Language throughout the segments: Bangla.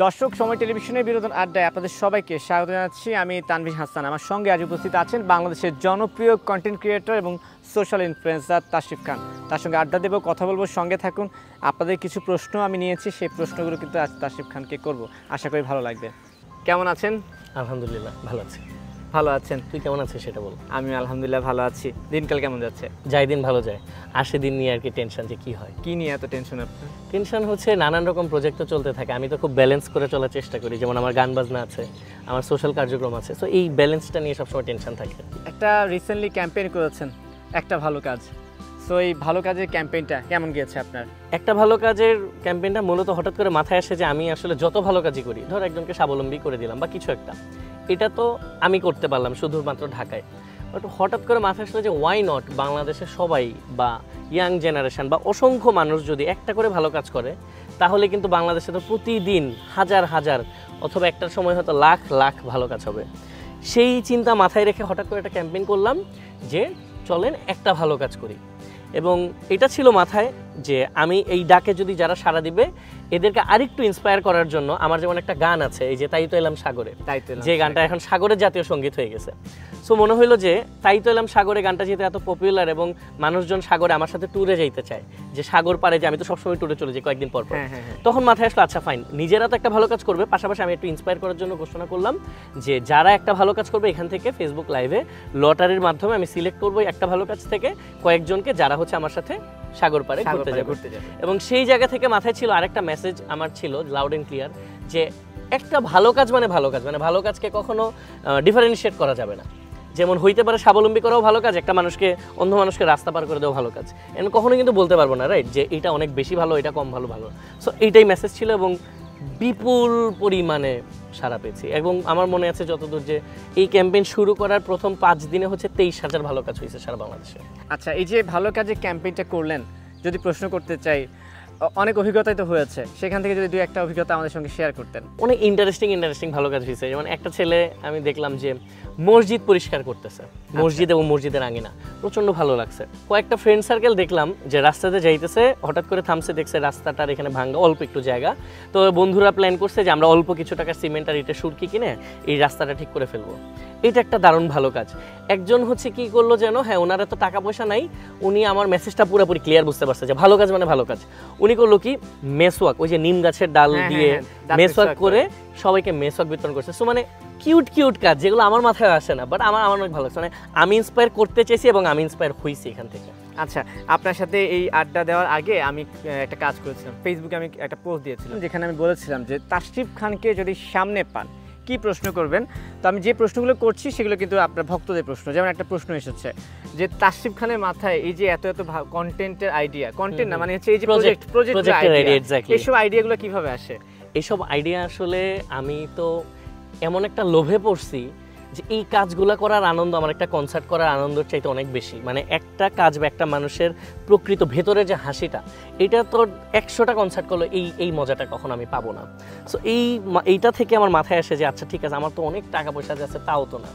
দর্শক সময় টেলিভিশনের বিনোদন আড্ডায় আপনাদের সবাইকে স্বাগত জানাচ্ছি। আমি তানভীর হাসান। আমার সঙ্গে আজ উপস্থিত আছেন বাংলাদেশের জনপ্রিয় কন্টেন্ট ক্রিয়েটর এবং সোশ্যাল ইনফ্লুয়েন্সার তাশরিফ খান। তার সঙ্গে আড্ডা দেবো, কথা বলবো, সঙ্গে থাকুন। আপনাদের কিছু প্রশ্ন আমি নিয়েছি, সেই প্রশ্নগুলো কিন্তু আজ তাশরিফ খানকে করব। আশা করি ভালো লাগবে। কেমন আছেন? আলহামদুলিল্লাহ ভালো আছি। ভালো আছেন? তুই কেমন আছিস সেটা বল। আমি আলহামদুলিল্লাহ ভালো আছি। দিনকাল কেমন যাচ্ছে? যাই দিন ভালো যায়, আসে দিন নিয়ে আর কি টেনশন যে কি হয়। কি নিয়ে এত টেনশন আপনার? টেনশন হচ্ছে নানান রকম প্রজেক্ট তো চলতে থাকে, আমি তো খুব ব্যালেন্স করে চলার চেষ্টা করি। যেমন আমার গান বাজনা আছে, আমার সোশ্যাল কার্যক্রম আছে, সো এই ব্যালেন্সটা নিয়ে সবসময় টেনশন থাকে। একটা রিসেন্টলি ক্যাম্পেইন করেছেন, একটা ভালো কাজ। সো এই ভালো কাজের ক্যাম্পেইনটা কেমন গিয়েছে আপনার? একটা ভালো কাজের ক্যাম্পেইনটা মূলত হঠাৎ করে মাথায় আসে যে আমি আসলে যত ভালো কাজই করি, ধর একজনকে স্বাবলম্বী করে দিলাম বা কিছু একটা, এটা তো আমি করতে পারলাম শুধুমাত্র ঢাকায়, বাট হঠাৎ করে মাথায় আসলে যে ওয়াই নট বাংলাদেশের সবাই বা ইয়াং জেনারেশন বা অসংখ্য মানুষ যদি একটা করে ভালো কাজ করে, তাহলে কিন্তু বাংলাদেশে তো প্রতিদিন হাজার হাজার অথবা একটার সময় হয়তো লাখ লাখ ভালো কাজ হবে। সেই চিন্তা মাথায় রেখে হঠাৎ করে একটা ক্যাম্পেইন করলাম যে চলেন একটা ভালো কাজ করি। এবং এটা ছিল মাথায় যে আমি এই ডাকে যদি যারা সাড়া দিবে, এদেরকে আরেকটু ইন্সপায়ার করার জন্য আমার যেমন একটা গান আছে, এই যে তাই তো এলাম সাগরে, যে গানটা এখন সাগরের জাতীয় সঙ্গীত হয়ে গেছে। সো মনে হইলো যে তাই তো এলাম সাগরে গানটা যেহেতু এত পপুলার এবং মানুষজন সাগরে আমার সাথে ট্যুরে যাইতে চায়, যে সাগর পারে, যে আমি তো সবসময় ট্যুরে চলে যাই কয়েকদিন পর পর, তখন মাথায় আসলো আচ্ছা ফাইন, নিজেরা তো একটা ভালো কাজ করবে, পাশাপাশি আমি একটু ইন্সপায়ার করার জন্য ঘোষণা করলাম যে যারা একটা ভালো কাজ করবে এখান থেকে ফেসবুক লাইভে লটারির মাধ্যমে আমি সিলেক্ট করবো একটা ভালো কাজ থেকে কয়েকজনকে, যারা হচ্ছে আমার সাথে সাগর পারে ঘুরতে যাবে। এবং সেই জায়গা থেকে মাথায় ছিল আরেকটা মেসেজ আমার ছিল লাউড এন্ড ক্লিয়ার, যে একটা ভালো কাজ মানে ভালো কাজ, মানে ভালো কাজকে কখনো ডিফারেন্সিয়েট করা যাবে না। যেমন হইতে পারে স্বাবলম্বী করাও ভালো কাজ, একটা মানুষকে, অন্ধ মানুষকে রাস্তা পার করে দেওয়া ভালো কাজ, এমন কখনো কিন্তু বলতে পারবো না, রাইট, যে এটা অনেক বেশি ভালো, এটা কম ভালো। সো এইটাই মেসেজ ছিল এবং বিপুল পরিমাণে সাড়া পেয়েছি। এবং আমার মনে আছে যতদূর যে এই ক্যাম্পেইন শুরু করার প্রথম 5 দিনে হচ্ছে 23,000 ভালো কাজ হয়েছে সারা বাংলাদেশে। আচ্ছা, এই যে ভালো কাজে ক্যাম্পেইনটা করলেন, যদি প্রশ্ন করতে চাই, অনেক অভিজ্ঞতাই তো হয়েছে, সেখান থেকে যদি 2-1টা অভিজ্ঞতা আমাদের সঙ্গে শেয়ার করতেন। অনেক ইন্টারেস্টিং ভালো কাজ হয়েছে। যেমন একটা ছেলে আমি দেখলাম যে মসজিদ পরিষ্কার করতেছে, মসজিদ এবং মসজিদের আঙিনা, প্রচণ্ড ভালো লাগছে। কয়েকটা ফ্রেন্ড সার্কেল দেখলাম যে রাস্তাতে যাইতেছে, হঠাৎ করে থামছে, দেখছে রাস্তাটার এখানে ভাঙ্গা, অল্প একটু জায়গা, তো বন্ধুরা প্ল্যান করছে যে আমরা অল্প কিছু টাকার সিমেন্ট আর ইটের সুরকি কিনে এই রাস্তাটা ঠিক করে ফেলবো। এটা একটা দারুণ ভালো কাজ। একজন হচ্ছে কি করলো যেন, হ্যাঁ ওনার এত টাকা পয়সা নাই, উনি আমার মেসেজটা পুরোপুরি ক্লিয়ার বুঝতে পারছে যে ভালো কাজ মানে ভালো কাজ। উনি করলো কি, মেসওয়াক, ওই যে নিম গাছের ডাল দিয়ে মেসওয়াক করে সবাইকে মেসওয়াক বিতরণ করছে। সো মানে কিউট কাজ, যেগুলো আমার মাথায় আসে না, বাট আমার অনেক ভালো লাগছে। মানে আমি ইন্সপায়ার করতে চেয়েছি এবং আমি ইন্সপায়ার হয়েছি এখান থেকে। আচ্ছা, আপনার সাথে এই আড্ডা দেওয়ার আগে আমি একটা কাজ করেছিলাম, ফেসবুকে আমি একটা পোস্ট দিয়েছিলাম, যেখানে আমি বলেছিলাম যে তাশরিফ খানকে যদি সামনে পান কি প্রশ্ন করবেন। তো আমি যে প্রশ্নগুলো করছি সেগুলো কিন্তু আপনার ভক্তদের প্রশ্ন। যেমন একটা প্রশ্ন এসেছে যে তাশরিফ খানের মাথায় এই যে এত কন্টেন্টের আইডিয়া, কন্টেন্ট না মানে হচ্ছে এই যে প্রজেক্টের আইডিয়া, এইসব আইডিয়াগুলো কিভাবে আসে? এইসব আইডিয়া আসলে আমি তো এমন একটা লোভে পড়ছি যে এই কাজগুলো করার আনন্দ আমার একটা কনসার্ট করার আনন্দের চাইতে অনেক বেশি। মানে একটা কাজ বা একটা মানুষের প্রকৃত ভেতরে যে হাসিটা, এটা তো 100টা কনসার্ট করলে এই মজাটা কখনো আমি পাবো না। সো এইটা থেকে আমার মাথায় আসে যে আচ্ছা ঠিক আছে, আমার তো অনেক টাকা পয়সা যাচ্ছে, তাও তো না,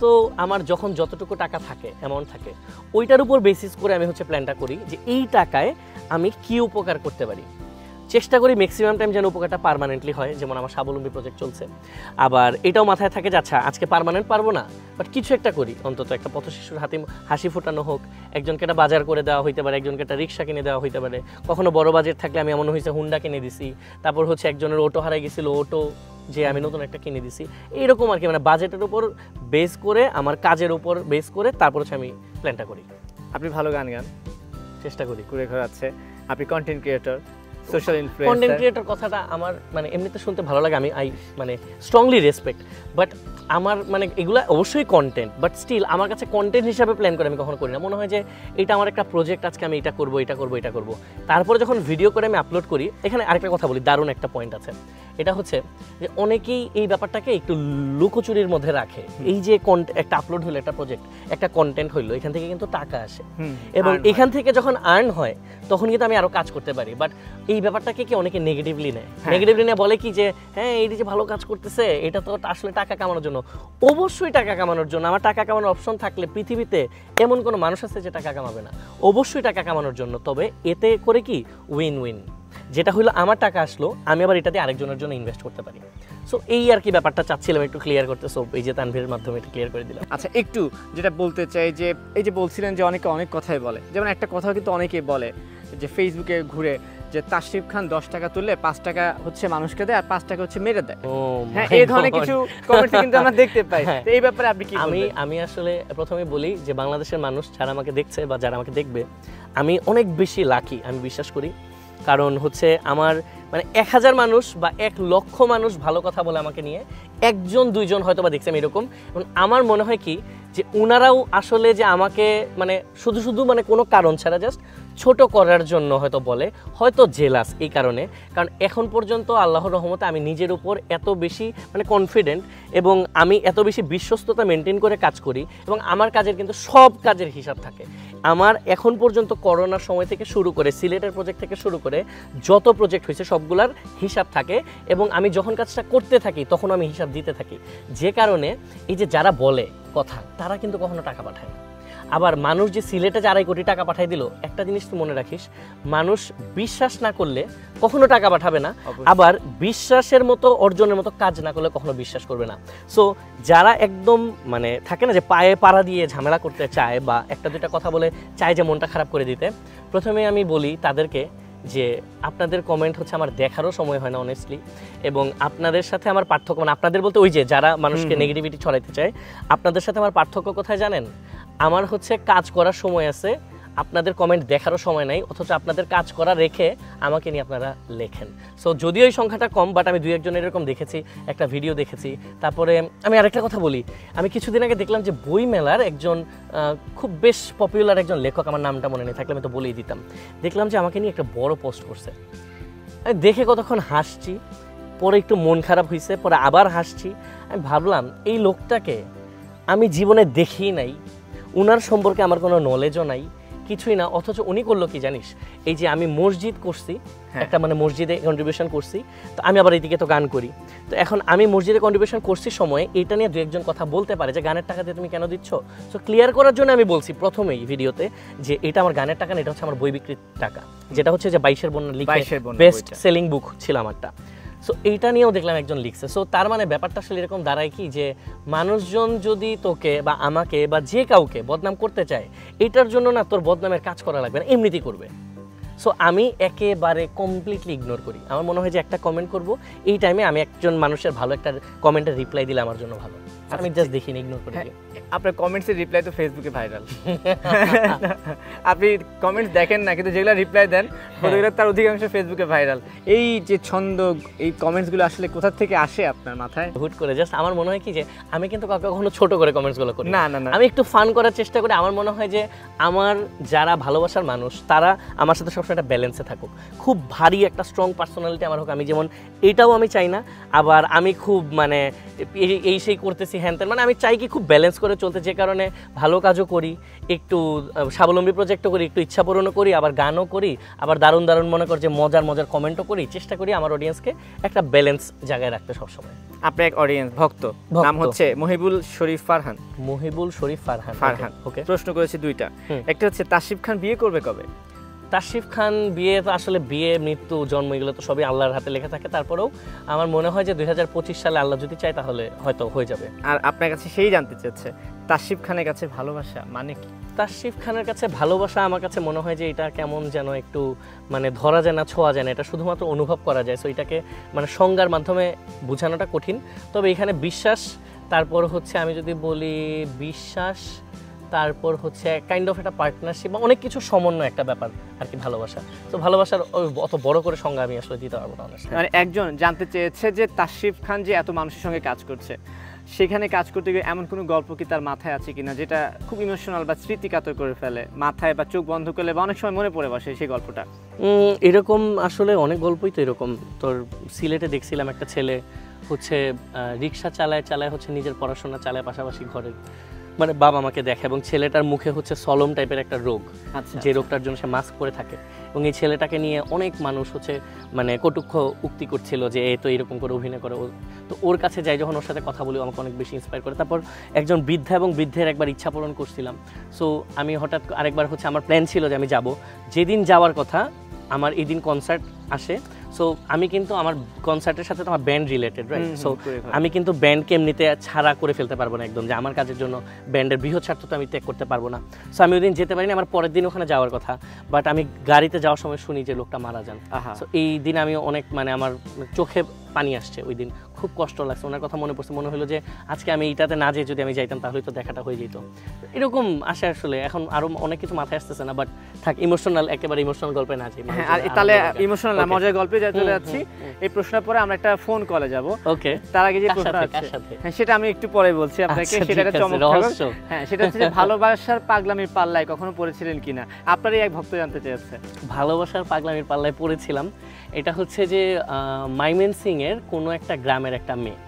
তো আমার যখন যতটুকু টাকা থাকে, অ্যামাউন্ট থাকে, ওইটার উপর বেসিস করে আমি হচ্ছে প্ল্যানটা করি যে এই টাকায় আমি কি উপকার করতে পারি। চেষ্টা করি ম্যাক্সিমাম টাইম যেন উপকারটা পার্মানেন্টলি হয়। যেমন আমার স্বাবলম্বী প্রজেক্ট চলছে, আবার এটাও মাথায় থাকে যে আচ্ছা আজকে পার্মানেন্ট পারবো না, বাট কিছু একটা করি, অন্তত একটা পথশিশুর হাসি ফোটানো হোক, একজনকে একটা বাজার করে দেওয়া হইতে পারে, একজনকে একটা রিক্সা কিনে দেওয়া হইতে পারে, কখনো বড় বাজেট থাকলে আমি এমন হয়েছে হুন্ডা কিনে দিছি, তারপর হচ্ছে একজনের অটো হারাই গেছিল, অটো যে আমি নতুন একটা কিনে দিছি, এইরকম আর কি। মানে বাজেটের উপর বেস করে, আমার কাজের উপর বেস করে তারপর হচ্ছে আমি প্ল্যানটা করি। আপনি ভালো গান চেষ্টা করি, ঘুরে আছে, আপনি content creator, social influencer. Content creator কথাটা আমার মানে এমনিতে শুনতে ভালো লাগে, আমি মানে স্ট্রংলি রেসপেক্ট, বাট আমার মানে এগুলো অবশ্যই কন্টেন্ট, বাট স্টিল আমার কাছে কন্টেন্ট হিসাবে প্ল্যান করে আমি কখনো করি না। মনে হয় যে এটা আমার একটা প্রজেক্ট, আজকে আমি এটা করবো, তারপরে যখন ভিডিও করে আমি আপলোড করি। এখানে আরেকটা কথা বলি, দারুণ একটা পয়েন্ট আছে, এটা হচ্ছে যে অনেকেই এই ব্যাপারটাকে একটু লুকোচুরির মধ্যে রাখে। এই যে একটা আপলোড হলো, একটা প্রজেক্ট, একটা কন্টেন্ট হইলো, এখান থেকে কিন্তু টাকা আসে এবং এখান থেকে যখন আর্ন হয় তখন কিন্তু আমি আরো কাজ করতে পারি। বাট এই ব্যাপারটাকে কি অনেকে নেগেটিভলি নেয়, বলে কি যে হ্যাঁ এই যে ভালো কাজ করতেছে, এটা তো আসলে টাকা কামানোর জন্য। অবশ্যই টাকা কামানোর জন্য, আমার টাকা কামানোর অপশন থাকলে পৃথিবীতে এমন কোনো মানুষ আছে যে টাকা কামাবে না, অবশ্যই টাকা কামানোর জন্য। তবে এতে করে কি উইন উইন। যেটা হলো আমার টাকা আসলো, আমি আবার এটাতে আরেকজনের জন্য ইনভেস্ট করতে পারি। সো এই আর কি ব্যাপারটা চাচ্ছিলাম একটু ক্লিয়ার করতে, সো এই যে তানভীরের মাধ্যমে এটা ক্লিয়ার করে দিলাম। আচ্ছা, একটু যেটা বলতে চাই যে এই যে বলছিলেন যে অনেকে অনেক কথাই বলে, যেমন একটা কথা কিন্তু অনেকেই বলে যে ফেসবুকে ঘুরে যে তাশরিফ খান 10 টাকা তুললে 5 টাকা হচ্ছে মানুষকে দেয় আর 5 টাকা হচ্ছে মেরে দেয়। হ্যাঁ, এই ধরনের কিছু কমেন্ট কিন্তু আমরা দেখতে পাই। তো এই ব্যাপারে আপনি কি বলবেন? আমি আসলে প্রথমে বলি যে বাংলাদেশের মানুষ যারা আমাকে দেখছে বা যারা আমাকে দেখবে, আমি অনেক বেশি লাকি, আমি বিশ্বাস করি। কারণ হচ্ছে আমার মানে 1000 মানুষ বা 1 লক্ষ মানুষ ভালো কথা বলে আমাকে নিয়ে, 1জন 2জন হয়তো বা দেখছে এরকম। এবং আমার মনে হয় কি যে ওনারাও আসলে যে আমাকে মানে শুধু মানে কোনো কারণ ছাড়া জাস্ট ছোট করার জন্য হয়তো বলে, হয়তো জেলাস এই কারণে। কারণ এখন পর্যন্ত আল্লাহর রহমতে আমি নিজের উপর এত বেশি মানে কনফিডেন্ট এবং আমি এত বেশি বিশ্বস্ততা মেনটেন করে কাজ করি এবং আমার কাজের কিন্তু সব কাজের হিসাব থাকে। আমার এখন পর্যন্ত করোনার সময় থেকে শুরু করে সিলেটের প্রজেক্ট থেকে শুরু করে যত প্রজেক্ট হয়েছে সবগুলার হিসাব থাকে এবং আমি যখন কাজটা করতে থাকি তখন আমি হিসাব দিতে থাকি। যে কারণে এই যে যারা বলে কথা তারা কিন্তু কখনো টাকা পাঠায় না। আবার মানুষ যে সিলেটে 4 কোটি টাকা পাঠাই দিল, একটা জিনিস তুই মনে রাখিস, মানুষ বিশ্বাস না করলে কখনো টাকা পাঠাবে না, আবার বিশ্বাসের মতো অর্জনের মতো কাজ না করলে কখনো বিশ্বাস করবে না। সো যারা একদম মানে থাকে না যে পায়ে পাড়া দিয়ে ঝামেলা করতে চায় বা একটা দুইটা কথা বলে চায় যে মনটা খারাপ করে দিতে, প্রথমে আমি বলি তাদেরকে যে আপনাদের কমেন্ট হচ্ছে আমার দেখারও সময় হয় না অনেস্টলি। এবং আপনাদের সাথে আমার পার্থক্য মানে আপনাদের বলতে ওই যে যারা মানুষকে নেগেটিভিটি ছড়াইতে চায়, আপনাদের সাথে আমার পার্থক্য কোথায় জানেন? আমার হচ্ছে কাজ করার সময় আছে, আপনাদের কমেন্ট দেখারও সময় নাই, অথচ আপনাদের কাজ করা রেখে আমাকে নিয়ে আপনারা লেখেন। সো যদিও এই সংখ্যাটা কম, বাট আমি 2-1 জনের এরকম দেখেছি, একটা ভিডিও দেখেছি। তারপরে আমি আরেকটা কথা বলি, আমি কিছুদিন আগে দেখলাম যে বই মেলার একজন খুব বেশ পপুলার একজন লেখক, আমার নামটা মনে নেই, থাকলে আমি তো বলেই দিতাম, দেখলাম যে আমাকে নিয়ে একটা বড় পোস্ট করছে। আমি দেখে কতক্ষণ হাসছি, পরে একটু মন খারাপ হয়েছে, পরে আবার হাসছি। আমি ভাবলাম এই লোকটাকে আমি জীবনে দেখিই নাই, উনার সম্পর্কে আমার কোনো নলেজও নাই, কিছুই না, অথচ উনি করলো কি জানিস? এই যে আমি মসজিদ করছি, একটা মানে মসজিদে কন্ট্রিবিউশন করছি, তো আমি আবার এইদিকে তো গান করি, তো এখন আমি মসজিদে কন্ট্রিবিউশন করছি সময় এটা নিয়ে 2-1 কথা বলতে পারে যে গানের টাকা দিয়ে তুমি কেন দিচ্ছ। সো ক্লিয়ার করার জন্য আমি বলছি প্রথমেই ভিডিওতে যে এটা আমার গানের টাকা না, এটা হচ্ছে আমার বই বিক্রির টাকা, যেটা হচ্ছে যে 22 বন্যা লিখে বেস্ট সেলিং বুক ছিল আমারটা। সো এইটা নিয়েও দেখলাম একজন লিখছে। সো তার মানে ব্যাপারটা আসলে এরকম দাঁড়ায় কি যে মানুষজন যদি তোকে বা আমাকে বা যে কাউকে বদনাম করতে চায়, এটার জন্য না তোর বদনামের কাজ করা লাগবে না, এমনিতেই করবে। সো আমি একেবারে কমপ্লিটলি ইগনোর করি। আমার মনে হয় যে একটা কমেন্ট করব, এই টাইমে আমি একজন মানুষের ভালো একটা কমেন্টের রিপ্লাই দিলে আমার জন্য ভালো, আমি জাস্ট দেখিনি, ইগনোর করি। আপনার কমেন্টসের রিপ্লাই তো ফেসবুকে ভাইরাল। আপনি কমেন্টস দেখেন না, কিন্তু যেগুলো রিপ্লাই দেন ওগুলো তার অধিকাংশ ফেসবুকে ভাইরাল। এই যে ছন্দ, এই কমেন্টসগুলো আসলে কোথা থেকে আসে আপনার মাথায়? হুট করে জাস্ট আমার মনে হয় কি যে আমি কিন্তু কাউকে কখনো ছোট করে কমেন্টসগুলো করি না, না, না, আমি একটু ফান করার চেষ্টা করি। আমার মনে হয় যে আমার যারা ভালোবাসার মানুষ তারা আমার সাথে সবসময় একটা ব্যালেন্সে থাকুক। খুব ভারী একটা স্ট্রং পার্সোনালিটি আমার হোক, আমি যেমন এটাও আমি চাই না, আবার আমি খুব মানে এই সেই করতেছি হ্যান ত্যান, মানে আমি চাই কি খুব ব্যালেন্স করে চলতে, যে কারণে ভালো কাজও করি, একটু স্বাবলম্বী প্রজেক্টও করি, একটু ইচ্ছা পূরণও করি, আবার গানও করি, আবার দারুণ দারুণ মনে কর যে মজার কমেন্টও করি। চেষ্টা করি আমার অডিয়েন্সকে একটা ব্যালেন্স জায়গায় রাখতে সবসময়। আপনার এক অডিয়েন্স ভক্ত, নাম হচ্ছে মহিবুল শরীফ ফারহান। মহিবুল শরীফ ফারহান। ওকে, প্রশ্ন করেছে 2টা। একটা হচ্ছে তাশরিফ খান বিয়ে করবে কবে? তাশরিফ খান বিয়ে তো আসলে বিয়ে, মৃত্যু, জন্ম এগুলো তো সবই আল্লাহর হাতে লেখা থাকে। তারপরেও আমার মনে হয় যে 2025 সালে আল্লাহ যদি চায় তাহলে হয়তো হয়ে যাবে। আর আপনার কাছে সেই জানতে চাচ্ছে তাশরিফ খানের কাছে ভালোবাসা মানে কি? তাশরিফ খানের কাছে ভালোবাসা আমার কাছে মনে হয় যে এটা কেমন যেন একটু মানে ধরা যায় না, ছোঁয়া যায় না, এটা শুধুমাত্র অনুভব করা যায়। সো এটাকে মানে সংজ্ঞার মাধ্যমে বোঝানোটা কঠিন। তবে এখানে বিশ্বাস, তারপর হচ্ছে আমি যদি বলি বিশ্বাস, তারপর হচ্ছে কাইন্ড অফ একটা পার্টনারশিপ বা অনেক কিছু সমন্বয় একটা ব্যাপার আর কি ভালোবাসা। তো ভালোবাসার অত বড় করে সংজ্ঞা আমি আসলে দিতে পারবো না। মানে একজন জানতে চেয়েছে যে তাশরিফ খান যে এত মানুষের সঙ্গে কাজ করছে, সেখানে কাজ করতে গিয়ে এমন কোনো গল্প কি তার মাথায় আছে কিনা যেটা খুব ইমোশনাল বা স্মৃতিকাতর করে ফেলে, মাথায় বা চোখ বন্ধ করলে বা অনেক সময় মনে পড়ে বসে সেই গল্পটা? এরকম আসলে অনেক গল্পই তো এরকম। তোর সিলেটে দেখছিলাম একটা ছেলে হচ্ছে রিক্সা চালায় হচ্ছে নিজের পড়াশোনা চালায়, পাশাপাশি ঘরের মানে বাবা আমাকে দেখে, এবং ছেলেটার মুখে হচ্ছে সলম টাইপের একটা রোগ, যে রোগটার জন্য সে মাস্ক পরে থাকে। এবং এই ছেলেটাকে নিয়ে অনেক মানুষ হচ্ছে মানে কটূক্ষ উক্তি করছিল যে এ তো এরকম করে অভিনয় করে। তো ওর কাছে যাই যখন, ওর সাথে কথা বলি, আমাকে অনেক বেশি ইন্সপায়ার করে। তারপর একজন বৃদ্ধা এবং বৃদ্ধের একবার ইচ্ছা পূরণ করছিলাম। সো আমি হঠাৎ আরেকবার হচ্ছে আমার প্ল্যান ছিল যে আমি যাব, যেদিন যাওয়ার কথা আমার এই দিন কনসার্ট আসে, সো আমি কিন্তু আমার কনসার্টের সাথে তো আমার ব্যান্ড রিলেটেড, রাইট? সো আমি কিন্তু ব্যান্ডকে এমনিতে ছাড়া করে ফেলতে পারবো না একদম, যে আমার কাজের জন্য ব্যান্ডের বৃহৎ স্বার্থ তো আমি ত্যাগ করতে পারবো না। সো আমি ওই দিন যেতে পারিনি, আমার পরের দিন ওখানে যাওয়ার কথা, বাট আমি গাড়িতে যাওয়ার সময় শুনি যে লোকটা মারা যান। সো এই দিন আমি অনেক মানে আমার চোখে পানি আসছে, ওই দিন খুব কষ্ট লাগছে, ওনার কথা মনে পড়ছে, মনে হলো যে আজকে আমি এইটাতে না যেয়ে যদি আমি যাইতাম তাহলে তো দেখাটা হয়ে যেত। এরকম আসে আসলে, এখন আরো অনেক কিছু মাথায় আসতেছে না, বাট থাক, ইমোশনাল, একেবারে ইমোশনাল গল্পে না যাই। আর তাহলে ইমোশনাল না, মজার গল্পে চলে যাচ্ছি। এই প্রশ্নের পরে আমরা একটা ফোন কলে যাব। ওকে, তার আগে যে প্রশ্নটা আছে হ্যাঁ সেটা আমি একটু পরে বলছি আপনাকে, সেটা একটা চমৎকার। হ্যাঁ, সেটা হচ্ছে যে ভালোবাসার পাগলামির পাল্লায় কখনো পড়েছিলেন কিনা, আপনারই এক ভক্ত জানতে চেয়েছে। ভালোবাসার পাগলামির পাল্লায় পড়েছিলাম, এটা হচ্ছে যে ময়মনসিং এর কোনো একটা গ্রামের একটা মেয়ে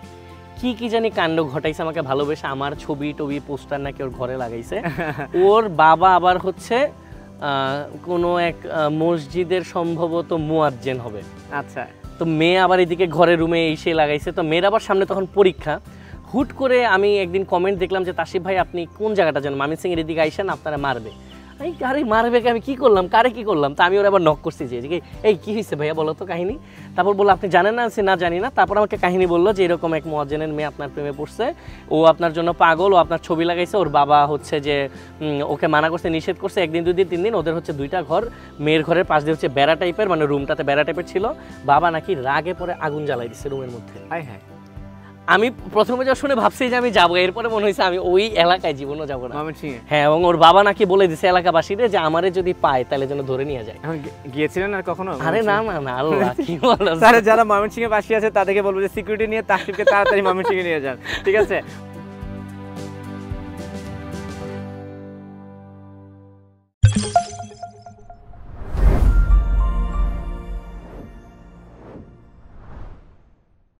কি জানি কাণ্ড ঘটাইছে, আমাকে ভালোবেসে আমার ছবি টবি পোস্টার নাকি ওর ঘরে লাগাইছে। ওর বাবা আবার হচ্ছে কোনো এক মসজিদের সম্ভবত মুয়াজ্জিন হবে। আচ্ছা, তো মেয়ে আবার এদিকে ঘরের রুমে এসে লাগাইছে, তো মেয়ের আবার সামনে তখন পরীক্ষা। হুট করে আমি একদিন কমেন্ট দেখলাম যে তাসিফ ভাই আপনি কোন জায়গাটা জানেন, ময়মনসিং এর এদিকে আইসেন, আপনারা মারবে। এই কারে মারবে, আমি কি করলাম, কারে কি করলাম? তা আমি ওরা আবার নক করছি যে এই কি হয়েছে ভাইয়া বলো তো কাহিনী। তারপর বললো আপনি জানেন না? না জানি না। তারপর আমাকে কাহিনী বললো যে এরকম এক মুয়াজ্জিনের মেয়ে আপনার প্রেমে পড়ছে, ও আপনার জন্য পাগল, ও আপনার ছবি লাগাইছে, ওর বাবা হচ্ছে যে ওকে মানা করছে, নিষেধ করছে, একদিন দুই দিন তিন দিন, ওদের হচ্ছে দুইটা ঘর, মেয়ের ঘরের পাশ দিয়ে হচ্ছে বেড়া টাইপের, মানে রুমটাতে বেড়া টাইপের ছিল, বাবা নাকি রাগে পরে আগুন জ্বালাই দিচ্ছে রুমের মধ্যে। হাই হ্যাঁ, আমি প্রথমে যা শুনে ভাবছি যে আমি যাবো, এরপরে মনে হয়েছে আমি ওই এলাকায় জীবনও যাবো না। হ্যাঁ, এবং ওর বাবা নাকি বলে দিছে এলাকাবাসীদের যে আমারে যদি পায় তাহলে যেন ধরে নিয়ে যায়। গিয়েছিলেন আর কখনো? আরে না না না, আল্লাহ কি বলো, যারা ময়মনসিংহে বাসী আছে তাদেরকে বলবো যে সিকিউরিটি নিয়ে তাসিফকে তাড়াতাড়ি ময়মনসিংহে নিয়ে যান, ঠিক আছে?